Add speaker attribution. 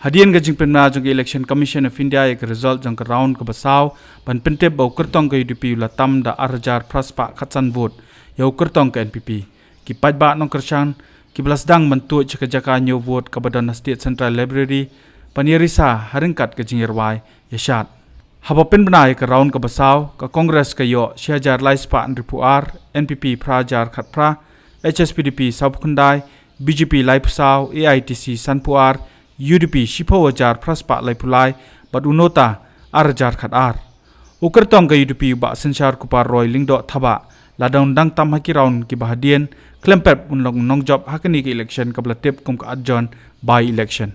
Speaker 1: Hadian gajing penma jong election commission of India ek result jong round ke basaw ban pentep bau kertong ke UDP la tam da arjar praspa khatsan vote yau kertong ke NPP ki pajba nong kerchan ki belasdang mentu jaka nyo vote ke badan state central library panirisa haringkat ke jingirwai yashat habapen bna ek round ke basaw ke congress ke yo syajar laispa ripuar NPP prajar khatpra HSPDP sabkundai BJP laipsaw AITC sanpuar UDP Shipo wajar praspa lai pulai bat unota arjar khat ar uker tong ga UDP ba Synshar kupar roy lingdo thaba ladang dang tam hakiraun ki bahadien klempep unlong nong job hakani ki election kabla tip kum ka adjon by election